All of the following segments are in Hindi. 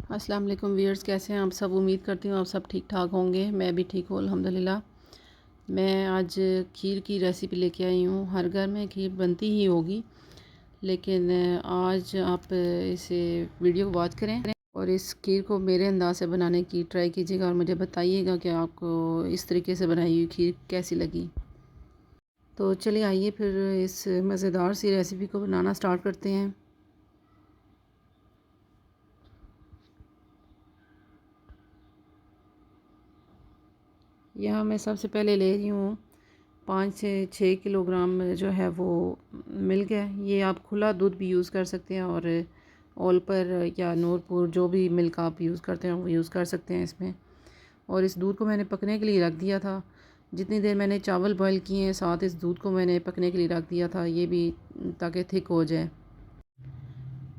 अस्सलाम वालेकुम व्यूअर्स, कैसे हैं आप सब। उम्मीद करती हूँ आप सब ठीक ठाक होंगे। मैं भी ठीक हूँ अल्हम्दुलिल्लाह। मैं आज खीर की रेसिपी लेके आई हूँ। हर घर में खीर बनती ही होगी, लेकिन आज आप इसे वीडियो को वॉच करें और इस खीर को मेरे अंदाज से बनाने की ट्राई कीजिएगा और मुझे बताइएगा कि आपको इस तरीके से बनाई हुई खीर कैसी लगी। तो चलिए आइए फिर इस मज़ेदार सी रेसिपी को बनाना स्टार्ट करते हैं। यहाँ मैं सबसे पहले ले रही हूँ 5 से 6 किलोग्राम जो है वो मिल्क है। ये आप खुला दूध भी यूज़ कर सकते हैं और ऑल पर या नूरपुर जो भी मिल्क आप यूज़ करते हैं वो यूज़ कर सकते हैं इसमें। और इस दूध को मैंने पकने के लिए रख दिया था। जितनी देर मैंने चावल बॉईल किए हैं साथ इस दूध को मैंने पकने के लिए रख दिया था, ये भी ताकि थिक हो जाए।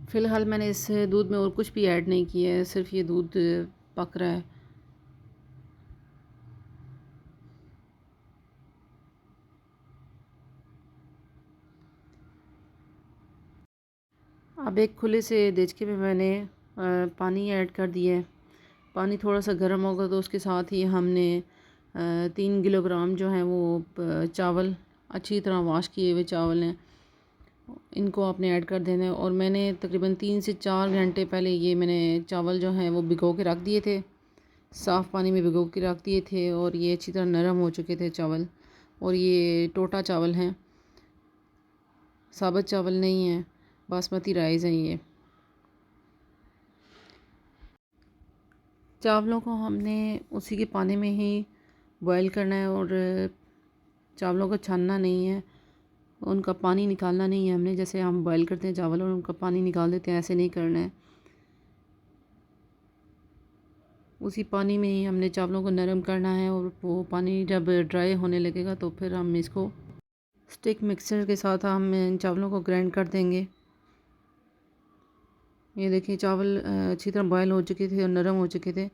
फ़िलहाल मैंने इस दूध में और कुछ भी ऐड नहीं किया है, सिर्फ ये दूध पक रहा है। अब एक खुले से देचके में मैंने पानी ऐड कर दिया है। पानी थोड़ा सा गर्म होगा तो उसके साथ ही हमने 3 किलोग्राम जो है वो चावल, अच्छी तरह वॉश किए हुए चावल हैं, इनको आपने ऐड कर देना है। और मैंने तकरीबन 3 से 4 घंटे पहले ये मैंने चावल जो हैं वो भिगो के रख दिए थे, साफ़ पानी में भिगो के रख दिए थे और ये अच्छी तरह नरम हो चुके थे चावल। और ये टोटा चावल हैं, साबुत चावल नहीं है, बासमती राइस हैं ये। चावलों को हमने उसी के पानी में ही बॉईल करना है और चावलों को छानना नहीं है, उनका पानी निकालना नहीं है हमने। जैसे हम बॉईल करते हैं चावल और उनका पानी निकाल देते हैं, ऐसे नहीं करना है। उसी पानी में ही हमने चावलों को नरम करना है और वो पानी जब ड्राई होने लगेगा तो फिर हम इसको स्टिक मिक्सर के साथ हम इन चावलों को ग्राइंड कर देंगे। ये देखिए चावल अच्छी तरह बॉयल हो चुके थे और नरम हो चुके थे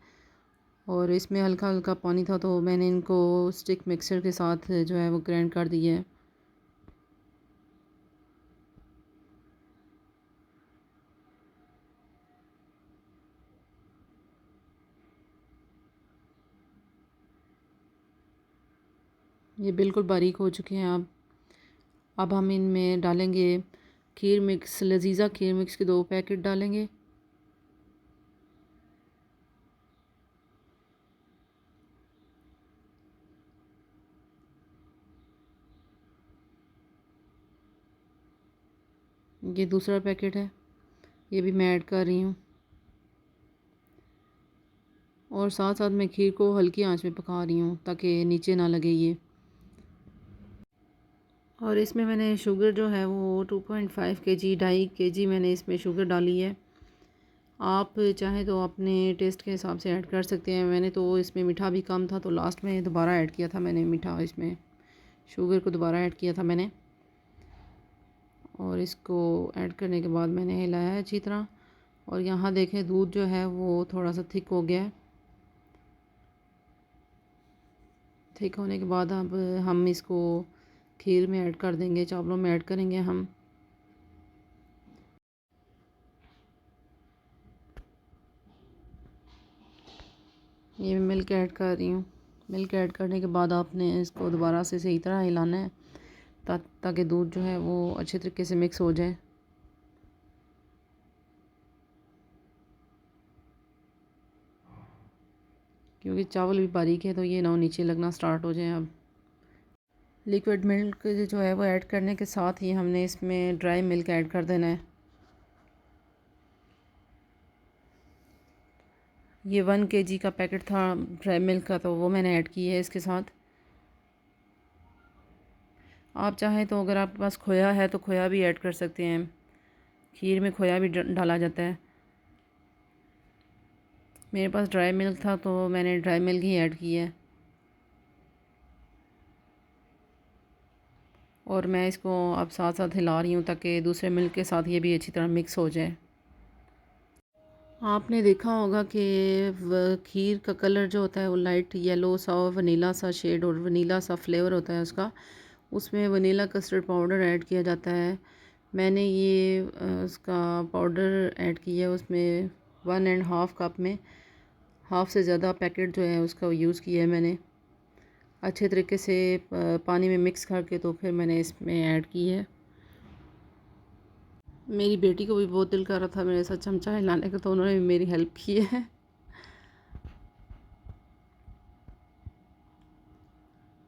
और इसमें हल्का हल्का पानी था, तो मैंने इनको स्टिक मिक्सर के साथ जो है वो ग्राइंड कर दिया है। ये बिल्कुल बारीक हो चुके हैं। अब हम इनमें डालेंगे खीर मिक्स, लजीज़ा खीर मिक्स के 2 पैकेट डालेंगे। ये दूसरा पैकेट है, ये भी मैं ऐड कर रही हूँ। और साथ साथ मैं खीर को हल्की आंच में पका रही हूँ ताकि नीचे ना लगे ये। और इसमें मैंने शुगर जो है वो 2.5 kg, 2.5 kg मैंने इसमें शुगर डाली है। आप चाहें तो अपने टेस्ट के हिसाब से ऐड कर सकते हैं। मैंने तो इसमें मीठा भी कम था तो लास्ट में दोबारा ऐड किया था मैंने मीठा, इसमें शुगर को दोबारा ऐड किया था मैंने। और इसको ऐड करने के बाद मैंने हिलाया अच्छी तरह। और यहाँ देखें दूध जो है वो थोड़ा सा थिक हो गया है। थिक होने के बाद अब हम इसको खीर में ऐड कर देंगे, चावलों में ऐड करेंगे हम। ये मैं मिल्क ऐड कर रही हूँ। मिल्क ऐड करने के बाद आपने इसको दोबारा से सही तरह हिलाना है ताकि दूध जो है वो अच्छे तरीके से मिक्स हो जाए। क्योंकि चावल भी बारीक है तो ये ना नीचे लगना स्टार्ट हो जाए। अब लिक्विड मिल्क जो है वो ऐड करने के साथ ही हमने इसमें ड्राई मिल्क ऐड कर देना है। ये 1 kg का पैकेट था ड्राई मिल्क का, तो वो मैंने ऐड की है इसके साथ। आप चाहें तो अगर आपके पास खोया है तो खोया भी ऐड कर सकते हैं, खीर में खोया भी डाला जाता है। मेरे पास ड्राई मिल्क था तो मैंने ड्राई मिल्क ही ऐड किया है। और मैं इसको अब साथ साथ हिला रही हूँ ताकि दूसरे मिल्क के साथ ये भी अच्छी तरह मिक्स हो जाए। आपने देखा होगा कि खीर का कलर जो होता है वो लाइट येलो सा और वनीला सा शेड और वनीला सा फ्लेवर होता है उसका। उसमें वनीला कस्टर्ड पाउडर ऐड किया जाता है। मैंने ये उसका पाउडर ऐड किया है उसमें 1.5 कप में हाफ़ से ज़्यादा पैकेट जो है उसका यूज़ किया है मैंने। अच्छे तरीके से पानी में मिक्स करके तो फिर मैंने इसमें ऐड की है। मेरी बेटी को भी बहुत दिल कर रहा था मेरे साथ चमचा हिलाने का, तो उन्होंने भी मेरी हेल्प की है।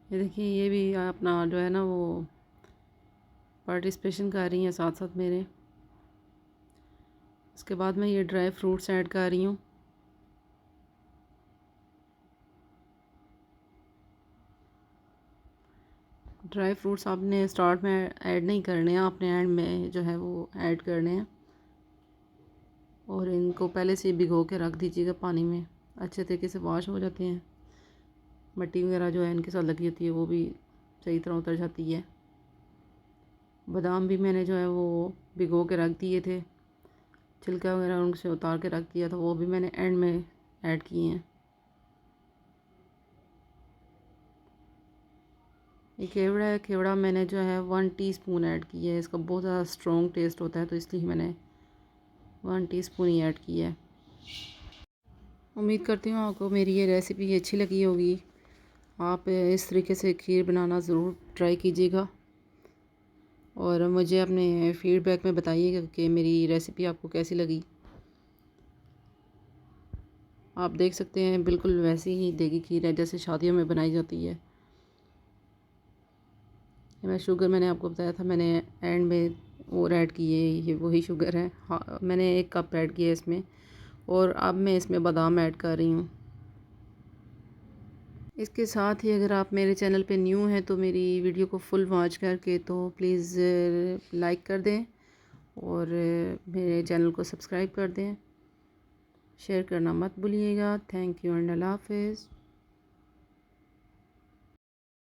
ये देखिए, ये भी अपना जो है ना वो पार्टिसिपेशन कर रही हैं साथ साथ मेरे। इसके बाद मैं ये ड्राई फ्रूट्स ऐड कर रही हूँ। ड्राई फ्रूट्स आपने स्टार्ट में ऐड नहीं करने हैं, आपने एंड में जो है वो ऐड करने हैं। और इनको पहले से भिगो के रख दीजिएगा पानी में, अच्छे तरीके से वॉश हो जाते हैं। मिट्टी वगैरह जो है इनके साथ लगी होती है वो भी सही तरह उतर जाती है। बादाम भी मैंने जो है वो भिगो के रख दिए थे, छिलका वगैरह उनसे उतार के रख दिया था, वो भी मैंने एंड में ऐड किए हैं। ये केवड़ा है, केवड़ा मैंने जो है 1 टीस्पून ऐड किया है। इसका बहुत ज़्यादा स्ट्रॉन्ग टेस्ट होता है, तो इसलिए मैंने 1 टीस्पून ही ऐड किया है। उम्मीद करती हूँ आपको मेरी ये रेसिपी अच्छी लगी होगी। आप इस तरीके से खीर बनाना ज़रूर ट्राई कीजिएगा और मुझे अपने फ़ीडबैक में बताइएगा कि मेरी रेसिपी आपको कैसी लगी। आप देख सकते हैं बिल्कुल वैसी ही देगी खीर है जैसे शादियों में बनाई जाती है। मैं शुगर मैंने आपको बताया था, मैंने एंड में और ऐड किए, ये वही शुगर है। हाँ, मैंने 1 कप ऐड किया इसमें और अब मैं इसमें बादाम ऐड कर रही हूँ। इसके साथ ही अगर आप मेरे चैनल पे न्यू हैं तो मेरी वीडियो को फुल वॉच करके तो प्लीज़ लाइक कर दें और मेरे चैनल को सब्सक्राइब कर दें। शेयर करना मत भूलिएगा। थैंक यू एंड अल्लाह हाफ़िज़।